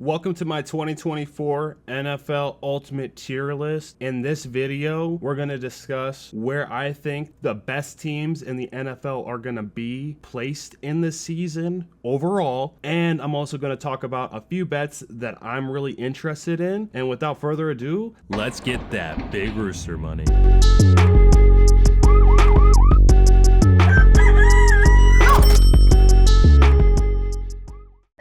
Welcome to my 2024 NFL Ultimate Tier List. In this video, we're going to discuss where I think the best teams in the NFL are going to be placed in the season overall. And I'm also going to talk about a few bets that I'm really interested in. And without further ado, let's get that Big Rooster money.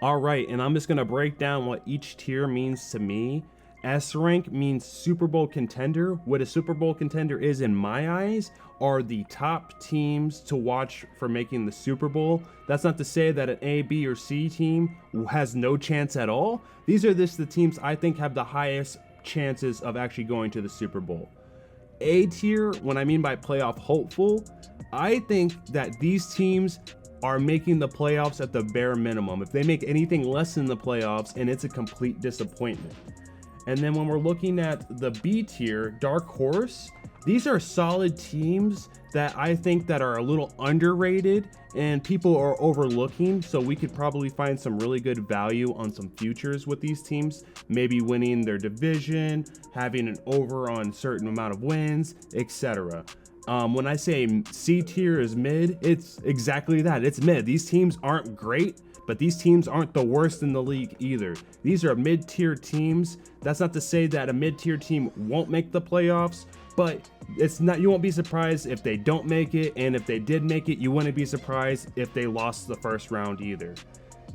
All right, and I'm just gonna break down what each tier means to me. S rank means Super Bowl contender. What a Super Bowl contender is in my eyes are the top teams to watch for making the Super Bowl. That's not to say that an A, B, or C team has no chance at all. These are just the teams I think have the highest chances of actually going to the Super Bowl. A tier, when I mean by playoff hopeful, I think that these teams are making the playoffs at the bare minimum. If they make anything less than the playoffs, and it's a complete disappointment. And then when we're looking at the B tier, dark horse, these are solid teams that I think that are a little underrated and people are overlooking. So we could probably find some really good value on some futures with these teams, maybe winning their division, having an over on certain amount of wins, etc. When I say C tier is mid, it's exactly that. It's mid. These teams aren't great, but these teams aren't the worst in the league either. These are mid-tier teams. That's not to say that a mid-tier team won't make the playoffs, but it's not. You won't be surprised if they don't make it, and if they did make it, you wouldn't be surprised if they lost the first round either.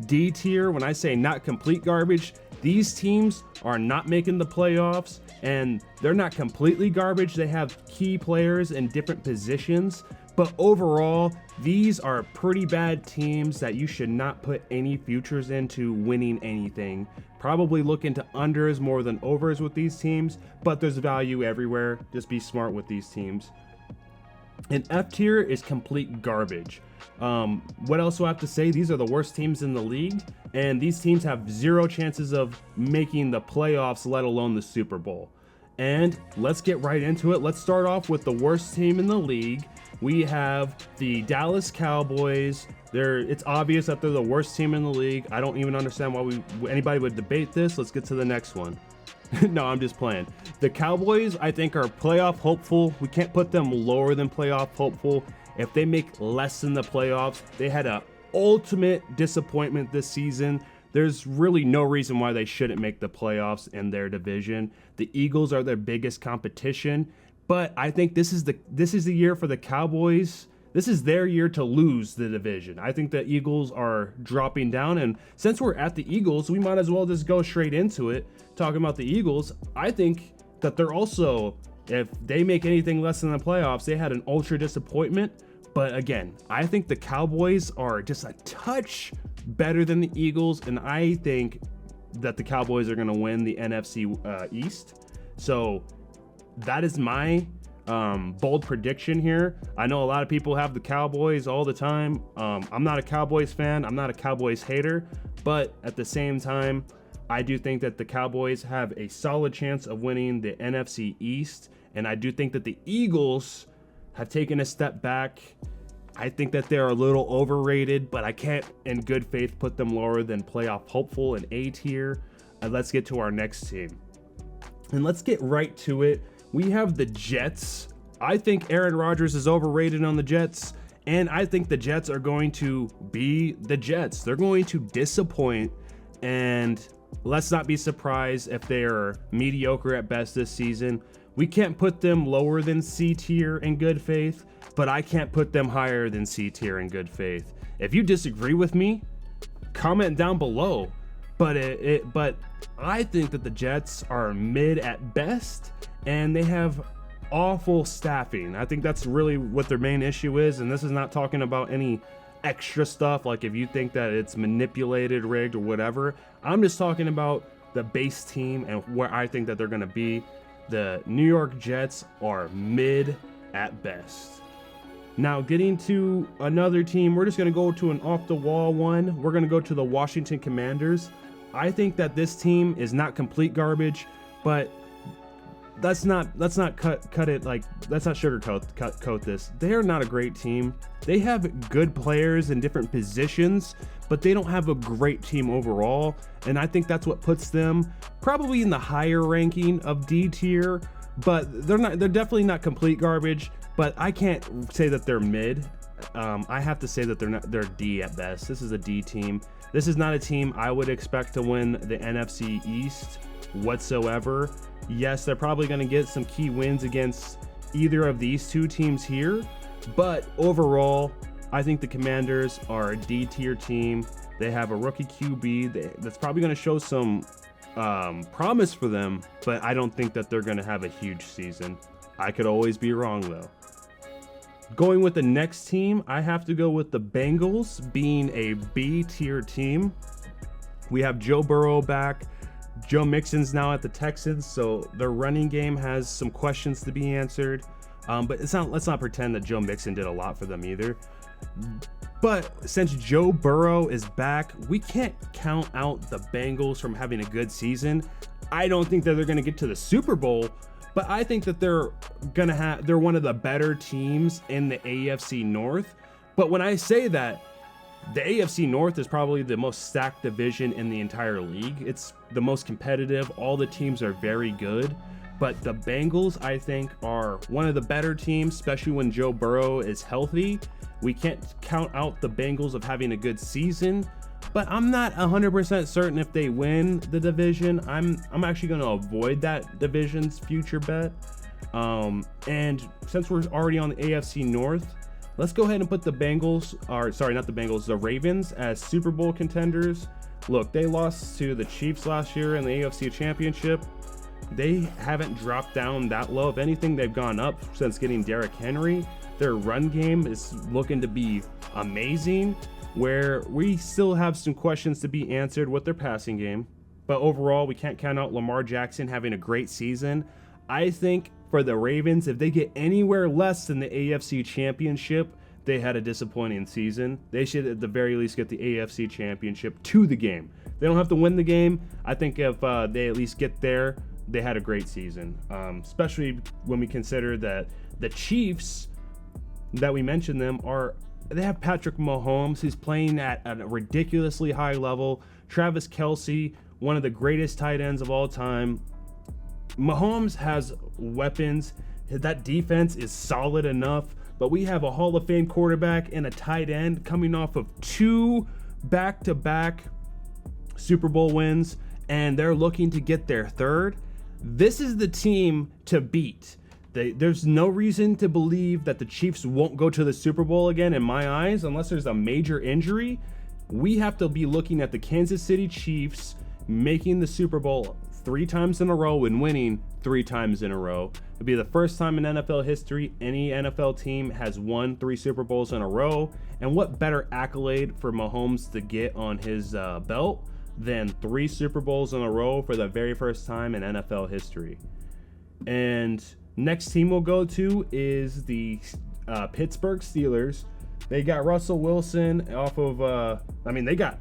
D tier, when I say not complete garbage, these teams are not making the playoffs, and they're not completely garbage. They have key players in different positions, but overall, these are pretty bad teams that you should not put any futures into winning anything. Probably look into unders more than overs with these teams, but there's value everywhere. Just be smart with these teams. And F tier is complete garbage. What else do I have to say? These are the worst teams in the league, and these teams have zero chances of making the playoffs, let alone the Super Bowl. And let's get right into it. Let's start off with the worst team in the league. We have the Dallas Cowboys. It's obvious that they're the worst team in the league. I don't even understand why anybody would debate this. Let's get to the next one. No, I'm just playing. The Cowboys, I think, are playoff hopeful. We can't put them lower than playoff hopeful. If they make less than the playoffs, they had an ultimate disappointment this season. There's really no reason why they shouldn't make the playoffs in their division. The Eagles are their biggest competition, but I think this is the year for the Cowboys. This is their year to lose the division. I think the Eagles are dropping down, and since we're at the Eagles, we might as well just go straight into it. Talking about the Eagles, I think that they're also, if they make anything less than the playoffs, they had an ultra disappointment. But again, I think the Cowboys are just a touch better than the Eagles, and I think that the Cowboys are going to win the NFC East. So that is my bold prediction here. I know a lot of people have the Cowboys all the time. I'm not a Cowboys fan. I'm not a Cowboys hater, but at the same time, I do think that the Cowboys have a solid chance of winning the NFC East, and I do think that the Eagles have taken a step back. I think that they're a little overrated, but I can't in good faith put them lower than playoff hopeful and A tier. Let's get to our next team. And let's get right to it. We have the Jets. I think Aaron Rodgers is overrated on the Jets, and I think the Jets are going to be the Jets. They're going to disappoint, and let's not be surprised if they are mediocre at best this season. We can't put them lower than C tier in good faith, but I can't put them higher than C tier in good faith. If you disagree with me, comment down below. But I think that the Jets are mid at best, and they have awful staffing. I think that's really what their main issue is, and this is not talking about any extra stuff like if you think that it's manipulated, rigged, or whatever. I'm just talking about the base team and where I think that they're going to be. The New York Jets are mid at best. Now, getting to another team, we're just going to go to an off-the-wall one. We're going to go to the Washington Commanders. I think that this team is not complete garbage, but let's not cut it like, let's not sugarcoat this. They are not a great team. They have good players in different positions, but they don't have a great team overall. And I think that's what puts them probably in the higher ranking of D tier, but they're definitely not complete garbage, but I can't say that they're mid. I have to say that they're D at best. This is a D team. This is not a team I would expect to win the NFC East whatsoever. Yes, they're probably going to get some key wins against either of these two teams here, but overall, I think the Commanders are a D tier team. They have a rookie QB that's probably going to show some promise for them, but I don't think that they're going to have a huge season. I could always be wrong though. Going with the next team, I have to go with the Bengals being a B tier team. We have Joe Burrow back. Joe Mixon's now at the Texans, so their running game has some questions to be answered. But let's not pretend that Joe Mixon did a lot for them either. But since Joe Burrow is back, we can't count out the Bengals from having a good season. I don't think that they're going to get to the Super Bowl, but I think that they're one of the better teams in the AFC North. But when I say that, the AFC North is probably the most stacked division in the entire league. It's the most competitive. All the teams are very good. But the Bengals, I think, are one of the better teams, especially when Joe Burrow is healthy. We can't count out the Bengals of having a good season, but I'm not 100% certain if they win the division. I'm actually going to avoid that division's future bet. And since we're already on the AFC North, let's go ahead and put the the Ravens as Super Bowl contenders. Look, they lost to the Chiefs last year in the AFC Championship. They haven't dropped down that low. If anything, they've gone up since getting Derrick Henry. Their run game is looking to be amazing, where we still have some questions to be answered with their passing game. But overall, we can't count out Lamar Jackson having a great season. I think for the Ravens, if they get anywhere less than the AFC Championship, they had a disappointing season. They should at the very least get the AFC Championship to the game. They don't have to win the game. I think if they at least get there, they had a great season, especially when we consider that the Chiefs that we mentioned they have Patrick Mahomes, who's playing at a ridiculously high level. Travis Kelce, one of the greatest tight ends of all time. Mahomes has weapons. That defense is solid enough, but we have a Hall of Fame quarterback and a tight end coming off of 2 back-to-back Super Bowl wins, and they're looking to get their third. This is the team to beat. There's no reason to believe that the Chiefs won't go to the Super Bowl again in my eyes, unless there's a major injury. We have to be looking at the Kansas City Chiefs making the Super Bowl 3 times in a row and winning 3 times in a row. It'll be the first time in NFL history any NFL team has won 3 Super Bowls in a row. And what better accolade for Mahomes to get on his belt than 3 Super Bowls in a row for the very first time in NFL history. And next team we'll go to is the Pittsburgh Steelers. They got Russell Wilson off of they got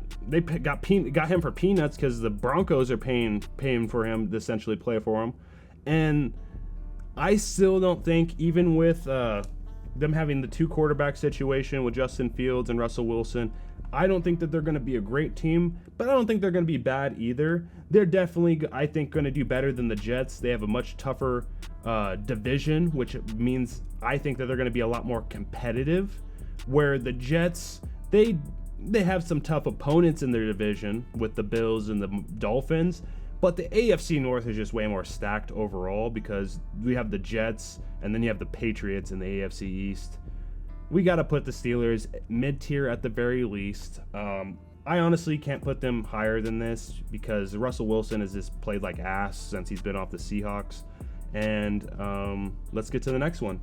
him for peanuts because the Broncos are paying for him to essentially play for him. And I still don't think, even with them having the 2 quarterback situation with Justin Fields and Russell Wilson, I don't think that they're going to be a great team, but I don't think they're going to be bad either. They're definitely, I think, going to do better than the Jets. They have a much tougher division, which means I think that they're going to be a lot more competitive, where the Jets, they have some tough opponents in their division with the Bills and the Dolphins, but the AFC North is just way more stacked overall because we have the Jets and then you have the Patriots in the AFC East. We got to put the Steelers mid-tier at the very least. I honestly can't put them higher than this because Russell Wilson has just played like ass since he's been off the Seahawks. And let's get to the next one.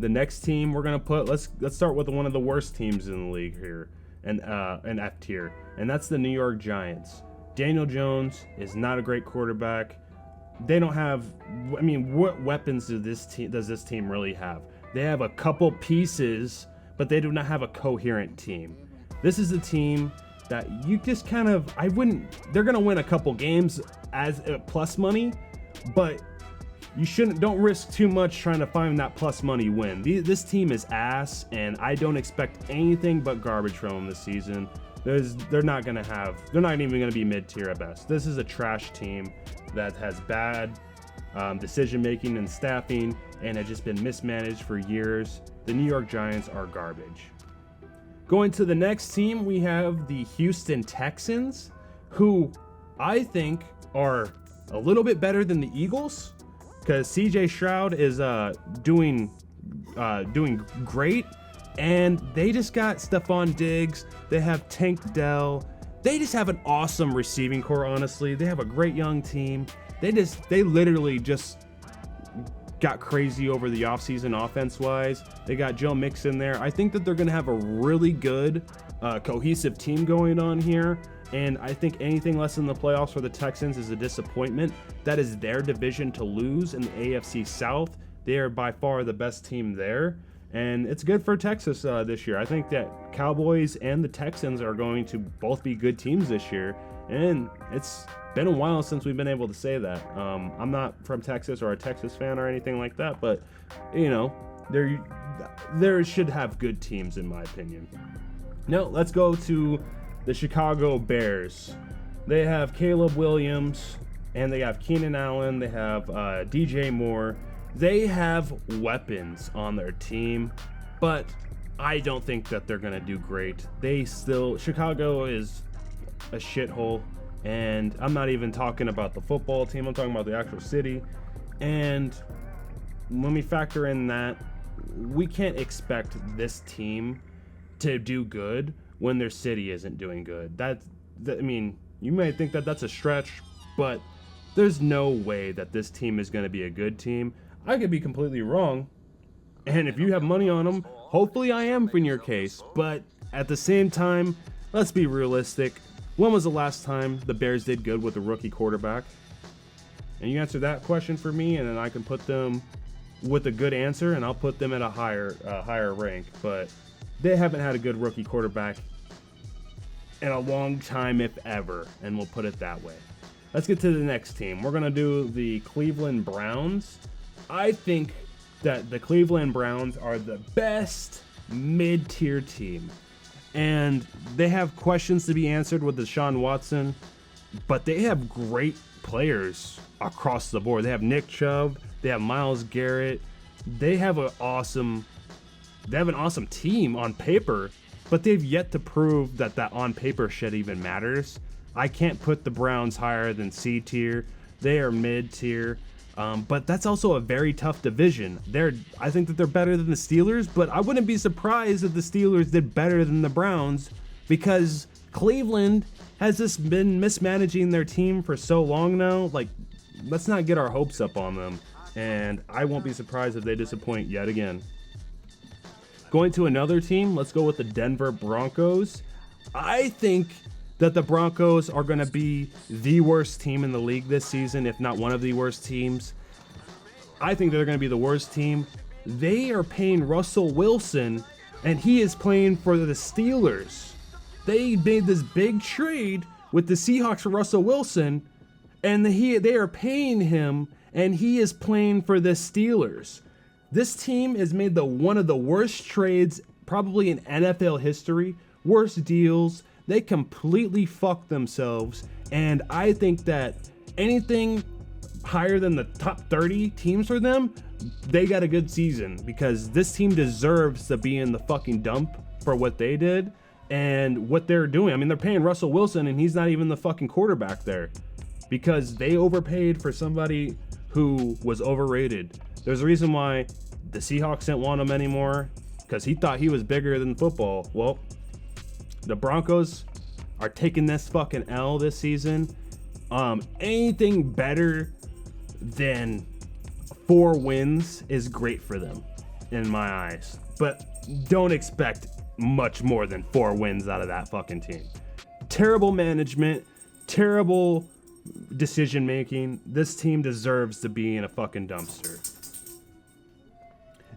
The next team we're gonna put, let's start with one of the worst teams in the league here, and an F tier, and that's the New York Giants. Daniel Jones is not a great quarterback. They don't have, what weapons does this team really have? They have a couple pieces, but they do not have a coherent team. This is a team that you just kind of, they're going to win a couple games as plus money, but don't risk too much trying to find that plus money win. This team is ass, and I don't expect anything but garbage from them this season. They're not even gonna be mid-tier at best. This is a trash team that has bad decision making and staffing, and has just been mismanaged for years. The New York Giants are garbage. Going to the next team, we have the Houston Texans, who I think are a little bit better than the Eagles, because CJ Stroud is doing great, and they just got Stephon Diggs. They have Tank Dell. They just have an awesome receiving core. Honestly, they have a great young team. They literally just got crazy over the offseason offense-wise. They got Joe Mixon there. I think that they're going to have a really good, cohesive team going on here. And I think anything less than the playoffs for the Texans is a disappointment. That is their division to lose in the AFC South. They are by far the best team there. And it's good for Texas this year. I think that Cowboys and the Texans are going to both be good teams this year. And it's been a while since we've been able to say that. I'm not from Texas or a Texas fan or anything like that, but you know, there should have good teams in my opinion. Now let's go to the Chicago Bears. They have Caleb Williams and they have Keenan Allen. They have DJ Moore. They have weapons on their team, but I don't think that they're gonna do great. Chicago is a shithole, and I'm not even talking about the football team. I'm talking about the actual city. And when we factor in that, we can't expect this team to do good when their city isn't doing good. I mean, you may think that that's a stretch, but there's no way that this team is going to be a good team. I could be completely wrong, and if you have money on them, hopefully I am in your case. But at the same time, let's be realistic. When was the last time the Bears did good with a rookie quarterback? And you answer that question for me, and then I can put them with a good answer, and I'll put them at a higher rank. But they haven't had a good rookie quarterback in a long time, if ever, and we'll put it that way. Let's get to the next team. We're going to do the Cleveland Browns. I think that the Cleveland Browns are the best mid-tier team. And they have questions to be answered with Deshaun Watson, but they have great players across the board. They have Nick Chubb, they have Myles Garrett. They have an awesome team on paper, but they've yet to prove that on paper shit even matters. I can't put the Browns higher than C tier. They are mid tier. But that's also a very tough division. I think that they're better than the Steelers, but I wouldn't be surprised if the Steelers did better than the Browns, because Cleveland has just been mismanaging their team for so long now. Like, let's not get our hopes up on them, and I won't be surprised if they disappoint yet again. Going to another team, let's go with the Denver Broncos. I think that the Broncos are going to be the worst team in the league this season, if not one of the worst teams. I think they're going to be the worst team. They are paying Russell Wilson, and he is playing for the Steelers. They made this big trade with the Seahawks for Russell Wilson, and they are paying him, and he is playing for the Steelers. This team has made one of the worst trades probably in NFL history, worst deals. They completely fucked themselves, and I think that anything higher than the top 30 teams for them, they got a good season, because this team deserves to be in the fucking dump for what they did and what they're doing. I mean, they're paying Russell Wilson, and he's not even the fucking quarterback there, because they overpaid for somebody who was overrated. There's a reason why the Seahawks didn't want him anymore, because he thought he was bigger than football. Well, the Broncos are taking this fucking L this season. Anything better than 4 wins is great for them in my eyes. But don't expect much more than 4 wins out of that fucking team. Terrible management, terrible decision making. This team deserves to be in a fucking dumpster.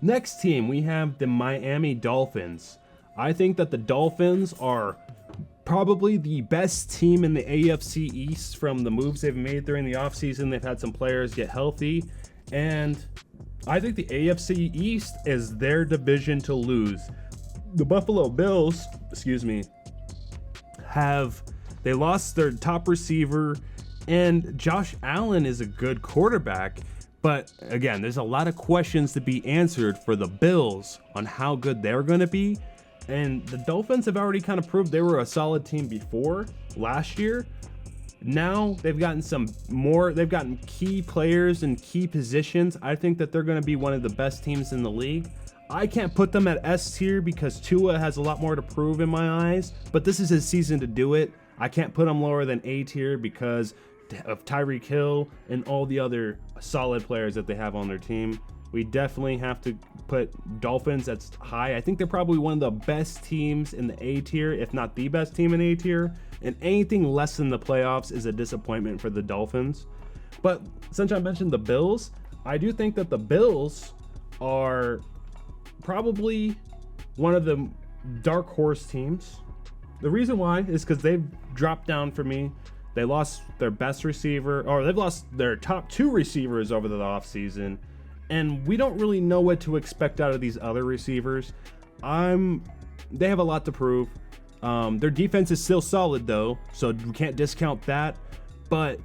Next team, we have the Miami Dolphins. I think that the Dolphins are probably the best team in the AFC East from the moves they've made during the offseason. They've had some players get healthy, And I think the AFC East is their division to lose. The Buffalo Bills, they lost their top receiver, and Josh Allen is a good quarterback. But again, there's a lot of questions to be answered for the Bills on how good they're going to be. And the Dolphins have already kind of proved they were a solid team before last year. Now they've gotten key players in key positions. I think that they're going to be one of the best teams in the league. I can't put them at S tier because Tua has a lot more to prove in my eyes, but this is his season to do it. I can't put them lower than A tier because of Tyreek Hill and all the other solid players that they have on their team. We definitely have to put Dolphins at high. I think they're probably one of the best teams in the A tier, if not the best team in A tier. And anything less than the playoffs is a disappointment for the Dolphins. But since I mentioned the Bills, I do think that the Bills are probably one of the dark horse teams. The reason why is because they've dropped down for me. They lost their best receiver, or they've lost their top two receivers over the offseason. And we don't really know what to expect out of these other receivers. They have a lot to prove. Their defense is still solid though, so we can't discount that. But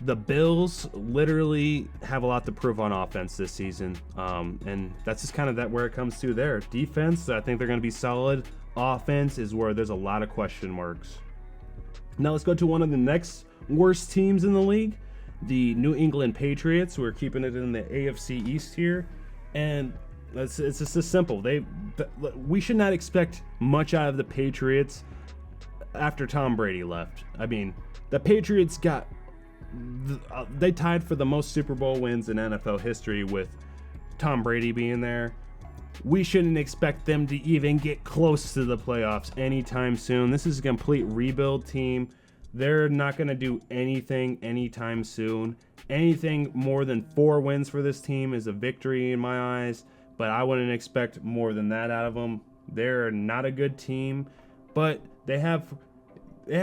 the Bills literally have a lot to prove on offense this season. And that's just kind of where it comes to there. Defense, I think they're going to be solid. Offense is where there's a lot of question marks. Now let's go to one of the next worst teams in the league, the New England Patriots. We're keeping it in the AFC East here, and it's just this simple. We should not expect much out of the Patriots after Tom Brady left. I mean, the Patriots they tied for the most Super Bowl wins in NFL history with Tom Brady being there. We shouldn't expect them to even get close to the playoffs anytime soon. This is a complete rebuild team. They're not going to do anything anytime soon. Anything more than 4 wins for this team is a victory in my eyes, but I wouldn't expect more than that out of them. They're not a good team, but they have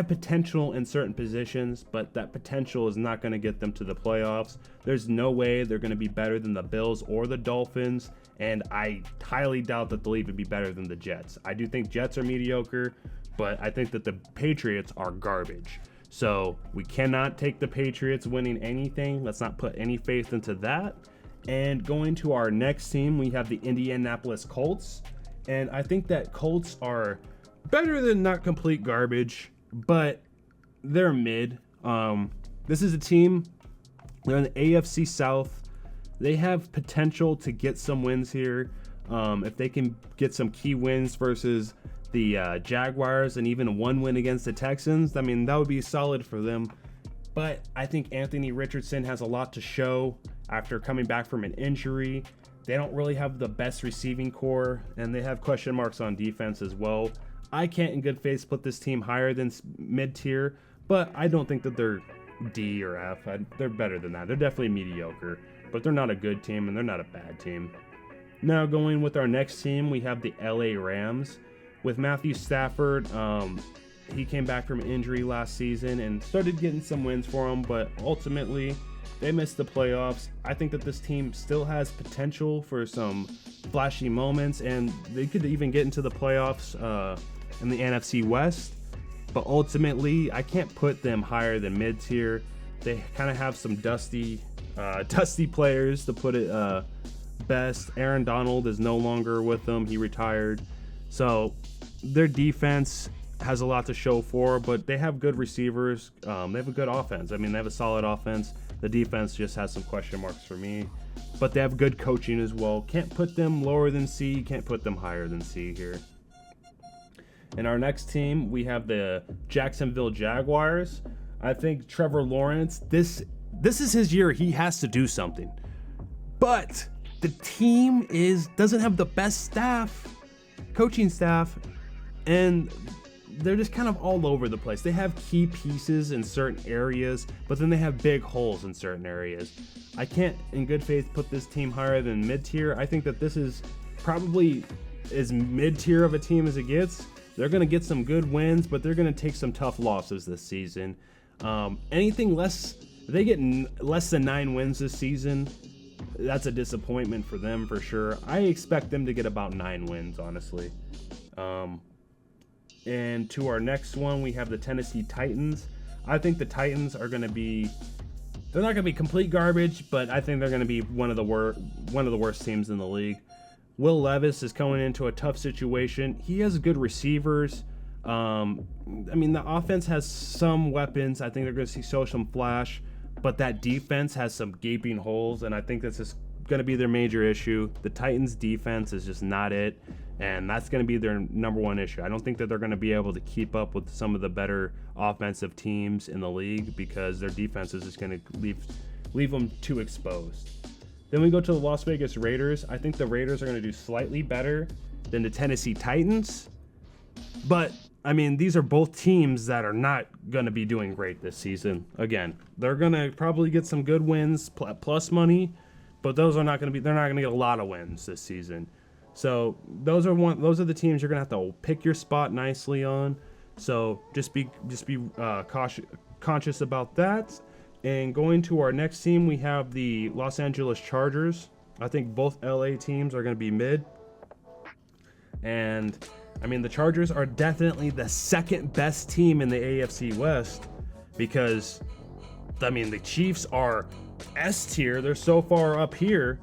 potential in certain positions, but that potential is not going to get them to the playoffs. There's no way they're going to be better than the Bills or the Dolphins, and I highly doubt that they'll even be better than the Jets. I do think Jets are mediocre, but I think that the Patriots are garbage. So we cannot take the Patriots winning anything. Let's not put any faith into that. And going to our next team, we have the Indianapolis Colts. And I think that Colts are better than not complete garbage, but they're mid. This is a team, they're in the AFC South. They have potential to get some wins here. If they can get some key wins versus the Jaguars and even one win against the Texans, I mean, that would be solid for them. But I think Anthony Richardson has a lot to show after coming back from an injury. They don't really have the best receiving core, and they have question marks on defense as well. I can't in good faith put this team higher than mid-tier, but I don't think that they're D or F. They're better than that. They're definitely mediocre, but they're not a good team, and they're not a bad team. Now going with our next team, we have the LA Rams. With Matthew Stafford, he came back from injury last season and started getting some wins for him, but ultimately they missed the playoffs. I think that this team still has potential for some flashy moments, and they could even get into the playoffs in the NFC West. But ultimately, I can't put them higher than mid-tier. They kind of have some dusty players, to put it best. Aaron Donald is no longer with them. He retired. So their defense has a lot to show for, but they have good receivers. They have a good offense. I mean, they have a solid offense. The defense just has some question marks for me, but they have good coaching as well. Can't put them lower than C. Can't put them higher than C here. In our next team, we have the Jacksonville Jaguars. I think Trevor Lawrence, this is his year. He has to do something, but the team doesn't have the best coaching staff, and they're just kind of all over the place. They have key pieces in certain areas, but then they have big holes in certain areas. I can't in good faith put this team higher than mid-tier. I think that this is probably as mid-tier of a team as it gets. They're going to get some good wins, but they're going to take some tough losses this season. Anything less, if they get less than 9 wins this season, that's a disappointment for them for sure. I expect them to get about 9 wins, honestly. And to our next one, we have the Tennessee Titans. I think the Titans are going to be, they're not going to be complete garbage, but I think they're going to be one of the worst teams in the league. Will Levis is coming into a tough situation. He has good receivers. I mean, the offense has some weapons. I think they're going to show some flash, but that defense has some gaping holes, and I think that's just going to be their major issue. The Titans' defense is just not it, and that's going to be their number one issue. I don't think that they're going to be able to keep up with some of the better offensive teams in the league because their defense is just going to leave them too exposed. Then we go to the Las Vegas Raiders. I think the Raiders are going to do slightly better than the Tennessee Titans, but I mean, these are both teams that are not going to be doing great this season. Again, they're going to probably get some good wins plus money, but they're not going to get a lot of wins this season. So those are the teams you're going to have to pick your spot nicely on. So just be conscious about that. And going to our next team, we have the Los Angeles Chargers. I think both LA teams are going to be mid. And I mean, the Chargers are definitely the second best team in the AFC West because, I mean, the Chiefs are S tier. They're so far up here.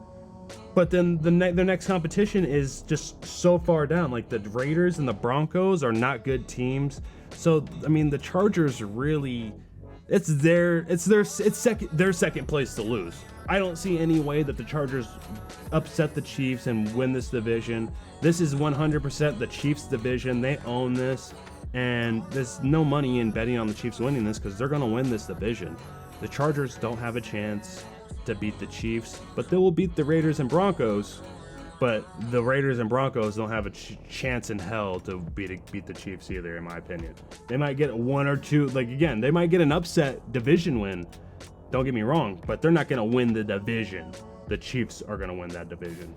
But then the next competition is just so far down. Like the Raiders and the Broncos are not good teams. So, I mean, the Chargers really, it's their second place to lose. I don't see any way that the Chargers upset the Chiefs and win this division. This is 100% the Chiefs division. They own this, and there's no money in betting on the Chiefs winning this because they're going to win this division. The Chargers don't have a chance to beat the Chiefs, but they will beat the Raiders and Broncos. But the Raiders and Broncos don't have a chance in hell to beat the Chiefs either, in my opinion. They might get one or two, like again, they might get an upset division win. Don't get me wrong, but they're not going to win the division. The Chiefs are going to win that division.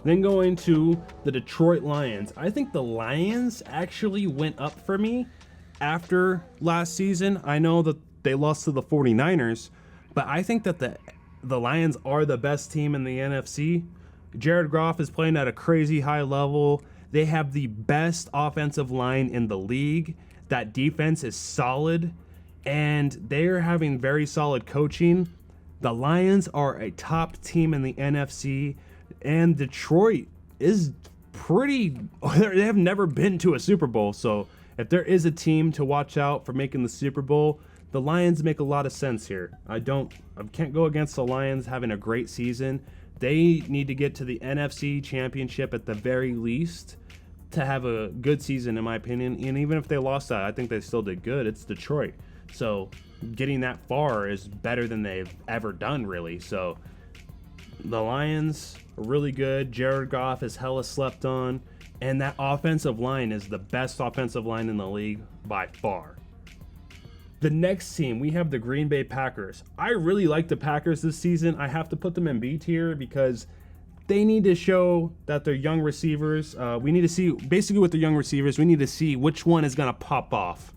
Then going to the Detroit Lions. I think the Lions actually went up for me after last season. I know that they lost to the 49ers, but I think that the Lions are the best team in the NFC. Jared Goff is playing at a crazy high level. They have the best offensive line in the league. That defense is solid, and they're having very solid coaching. The Lions are a top team in the NFC, and Detroit is they have never been to a Super Bowl. So if there is a team to watch out for making the Super Bowl, the Lions make a lot of sense here. I can't go against the Lions having a great season. They need to get to the NFC Championship at the very least to have a good season, in my opinion. And even if they lost that, I think they still did good. It's Detroit. So getting that far is better than they've ever done, really. So the Lions are really good. Jared Goff is hella slept on. And that offensive line is the best offensive line in the league by far. The next team, we have the Green Bay Packers. I really like the Packers this season. I have to put them in B tier because they need to show that their young receivers, we need to see, basically with the young receivers, we need to see which one is going to pop off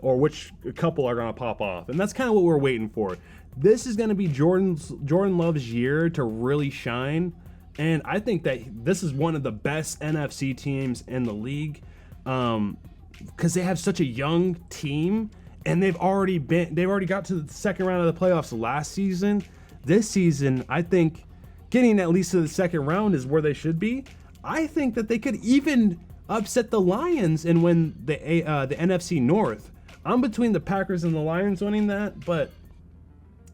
or which couple are going to pop off. And that's kind of what we're waiting for. This is going to be Jordan Love's year to really shine. And I think that this is one of the best NFC teams in the league because they have such a young team. And they've already got to the second round of the playoffs last season. This season, I think getting at least to the second round is where they should be. I think that they could even upset the Lions and win the NFC North. I'm between the Packers and the Lions winning that, but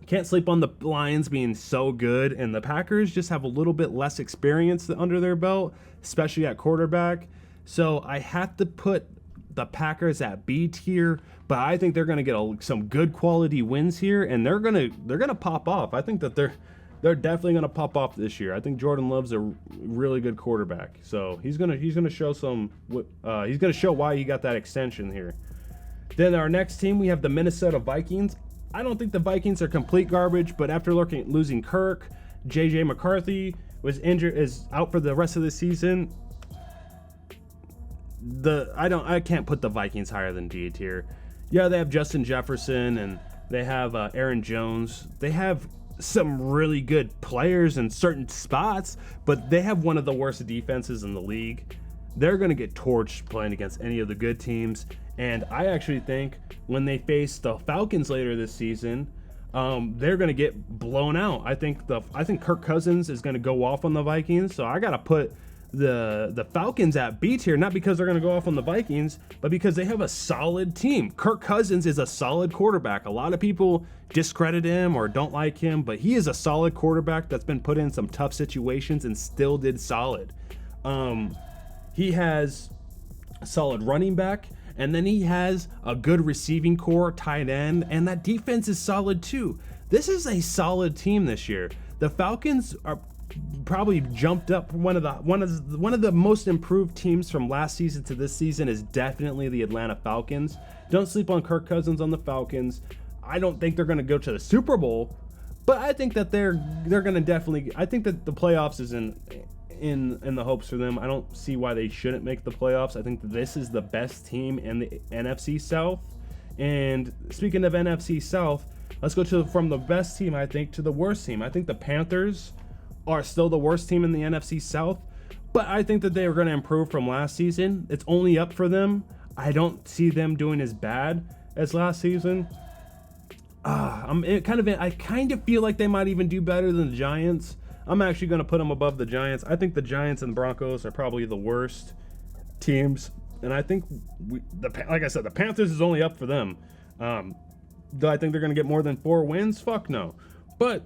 can't sleep on the Lions being so good. And the Packers just have a little bit less experience under their belt, especially at quarterback. So I have to put the Packers at B tier, but I think they're going to get some good quality wins here, and they're going to pop off. I think that they're definitely going to pop off this year. I think Jordan Love's a really good quarterback, so he's going to show he's going to show why he got that extension here. Then our next team, we have the Minnesota Vikings. I don't think the Vikings are complete garbage, but after losing Kirk, JJ McCarthy is out for the rest of the season. I can't put the Vikings higher than D tier. Yeah, they have Justin Jefferson and they have Aaron Jones. They have some really good players in certain spots, but they have one of the worst defenses in the league. They're going to get torched playing against any of the good teams. And I actually think when they face the Falcons later this season, they're going to get blown out. I think Kirk Cousins is going to go off on the Vikings. So I got to put the Falcons at B tier, not because they're going to go off on the Vikings, but because they have a solid team. Kirk Cousins is a solid quarterback. A lot of people discredit him or don't like him, but he is a solid quarterback that's been put in some tough situations and still did solid. He has a solid running back, and then he has a good receiving core, tight end, and that defense is solid too. This is a solid team this year. The Falcons are probably jumped up. One of the most improved teams from last season to this season is definitely the Atlanta Falcons. Don't sleep on Kirk Cousins on the Falcons. I don't think they're going to go to the Super Bowl, but I think that they're going to definitely. I think that the playoffs is in the hopes for them. I don't see why they shouldn't make the playoffs. I think that this is the best team in the NFC South. And speaking of NFC South, let's go from the best team, I think, to the worst team. I think the Panthers are still the worst team in the NFC South, but I think that they are going to improve from last season. It's only up for them. I don't see them doing as bad as last season. I kind of feel like they might even do better than the Giants. I'm actually going to put them above the Giants. I think the Giants and Broncos are probably the worst teams, and I think like I said, the Panthers is only up for them. Do I think they're going to get more than 4 wins? Fuck no. But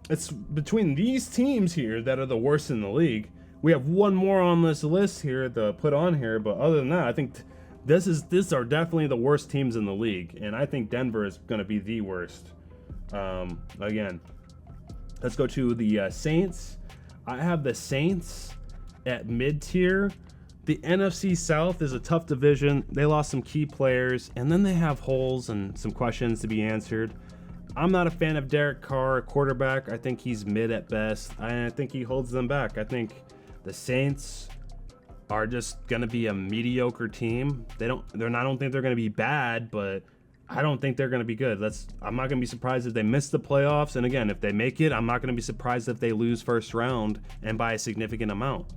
it's between these teams here that are the worst in the league. We have one more on this list here to put on here, but other than that, I think these are definitely the worst teams in the league, and I think Denver is going to be the worst. Again, let's go to the Saints. I have the Saints at mid-tier. The NFC South is a tough division. They lost some key players, and then they have holes and some questions to be answered. I'm not a fan of Derek Carr, quarterback. I think he's mid at best. I think he holds them back. I think the Saints are just going to be a mediocre team. I don't think they're going to be bad, but I don't think they're going to be good. I'm not going to be surprised if they miss the playoffs. And again, if they make it, I'm not going to be surprised if they lose first round and by a significant amount.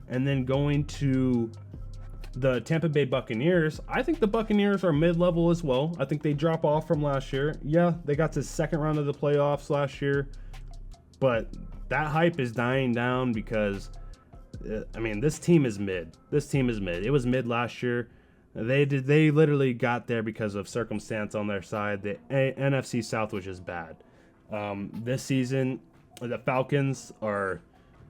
And then going to the Tampa Bay Buccaneers, I think the Buccaneers are mid-level as well. I think they drop off from last year. Yeah, they got to the second round of the playoffs last year, but that hype is dying down because, this team is mid. It was mid last year. They literally got there because of circumstance on their side. The NFC South was just bad. This season, the Falcons are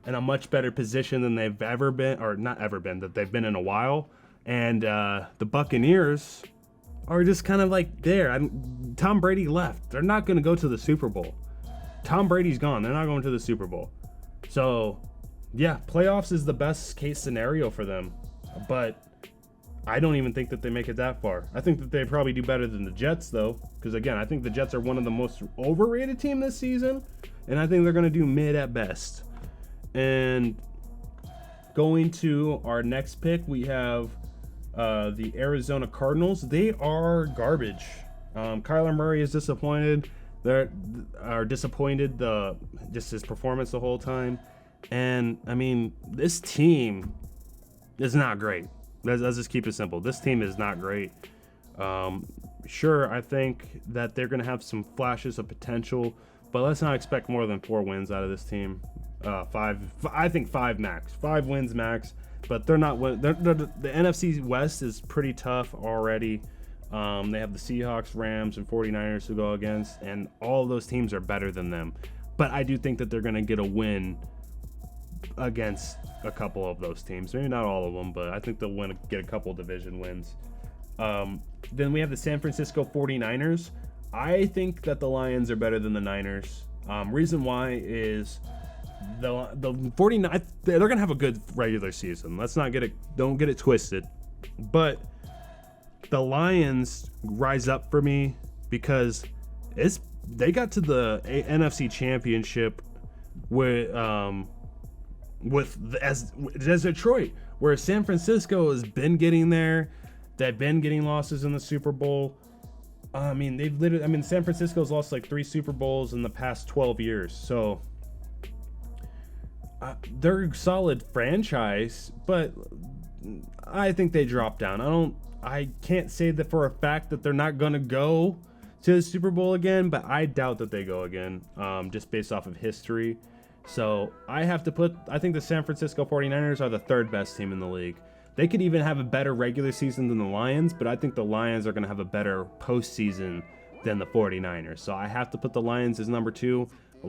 in a much better position than they've ever been, or not ever been, that they've been in a while. And the Buccaneers are just kind of like there. Tom Brady left. They're not going to go to the Super Bowl. Tom Brady's gone. They're not going to the Super Bowl. So, yeah, playoffs is the best case scenario for them. But I don't even think that they make it that far. I think that they probably do better than the Jets, though. Because, again, I think the Jets are one of the most overrated team this season. And I think they're going to do mid at best. And going to our next pick, we have the Arizona Cardinals. They are garbage. Kyler Murray is disappointed. They are disappointed just his performance the whole time. And this team is not great. Let's just keep it simple. This team is not great. Sure, I think that they're going to have some flashes of potential, but let's not expect more than 4 wins out of this team. 5. I think 5 max. 5 wins max. But they're not. The NFC West is pretty tough already. They have the Seahawks, Rams, and 49ers to go against, and all of those teams are better than them. But I do think that they're going to get a win against a couple of those teams. Maybe not all of them, but I think they'll get a couple division wins. Then we have the San Francisco 49ers. I think that the Lions are better than the Niners. Reason why is the 49ers, they're going to have a good regular season. Don't get it twisted. But the Lions rise up for me because they got to the NFC Championship as Detroit, where San Francisco has been getting there. They've been getting losses in the Super Bowl. I mean, they've literally, I mean, San Francisco's lost like 3 Super Bowls in the past 12 years. So they're a solid franchise, but I think they drop down. I can't say that for a fact that they're not going to go to the Super Bowl again, but I doubt that they go again, just based off of history. So I think the San Francisco 49ers are the 3rd best team in the league. They could even have a better regular season than the Lions, but I think the Lions are going to have a better postseason than the 49ers. So I have to put the Lions as number 2.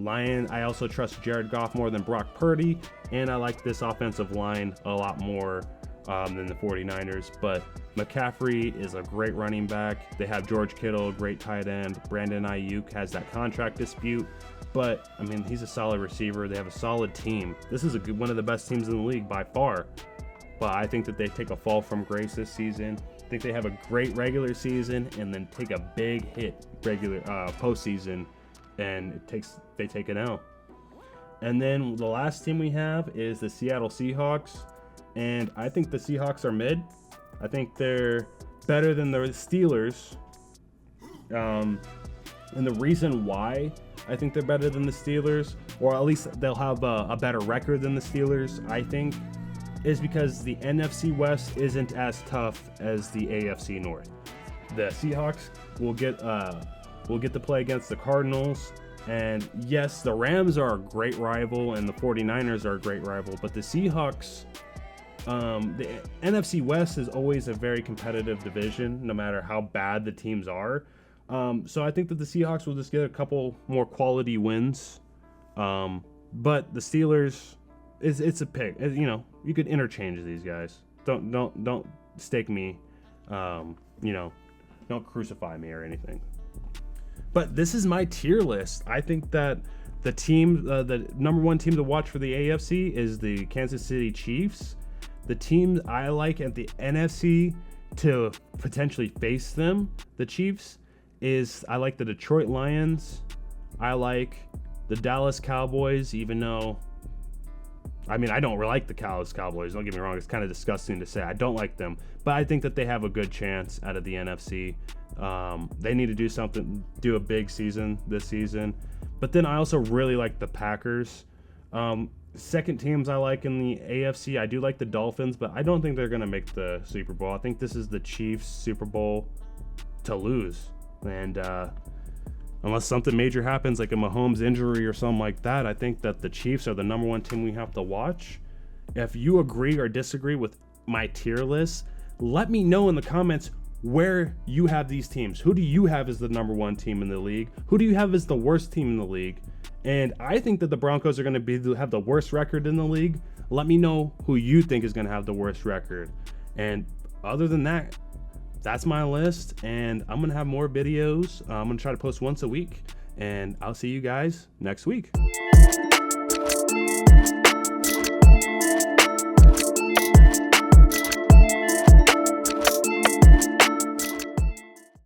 I also trust Jared Goff more than Brock Purdy, and I like this offensive line a lot more than the 49ers. But McCaffrey is a great running back. They have George Kittle, great tight end. Brandon Ayuk has that contract dispute, but I mean, he's a solid receiver. They have a solid team. This is one of the best teams in the league by far. But I think that they take a fall from grace this season. I think they have a great regular season and then take a big hit postseason, and they take an L. And then the last team we have is the Seattle Seahawks, and I think the Seahawks are mid. I think they're better than the Steelers, and the reason why I think they're better than the Steelers, or at least they'll have a better record than the Steelers, I think, is because the NFC West isn't as tough as the AFC North. The Seahawks will get to play against the Cardinals, and yes, the Rams are a great rival and the 49ers are a great rival, but the Seahawks, the NFC West is always a very competitive division, no matter how bad the teams are. So I think that the Seahawks will just get a couple more quality wins, but the Steelers, it's a pick. You know, you could interchange these guys. Don't stake me. Don't crucify me or anything. But this is my tier list. I think that the number 1 team to watch for the AFC is the Kansas City Chiefs. The teams I like at the NFC to potentially face them, the Chiefs, is I like the Detroit Lions. I like the Dallas Cowboys, even though, I mean, I don't really like the Dallas Cowboys. Don't get me wrong. It's kind of disgusting to say. I don't like them. But I think that they have a good chance out of the NFC. They need to do a big season this season. But then I also really like the Packers. Second teams I like in the AFC, I do like the Dolphins, but I don't think they're going to make the Super Bowl. I think this is the Chiefs' Super Bowl to lose. And unless something major happens, like a Mahomes injury or something like that, I think that the Chiefs are the number 1 team we have to watch. If you agree or disagree with my tier list, let me know in the comments where you have these teams. Who do you have as the number 1 team in the league? Who do you have as the worst team in the league? And I think that the Broncos are going to have the worst record in the league. Let me know who you think is going to have the worst record. And other than that, that's my list, and I'm going to have more videos. I'm going to try to post once a week, and I'll see you guys next week.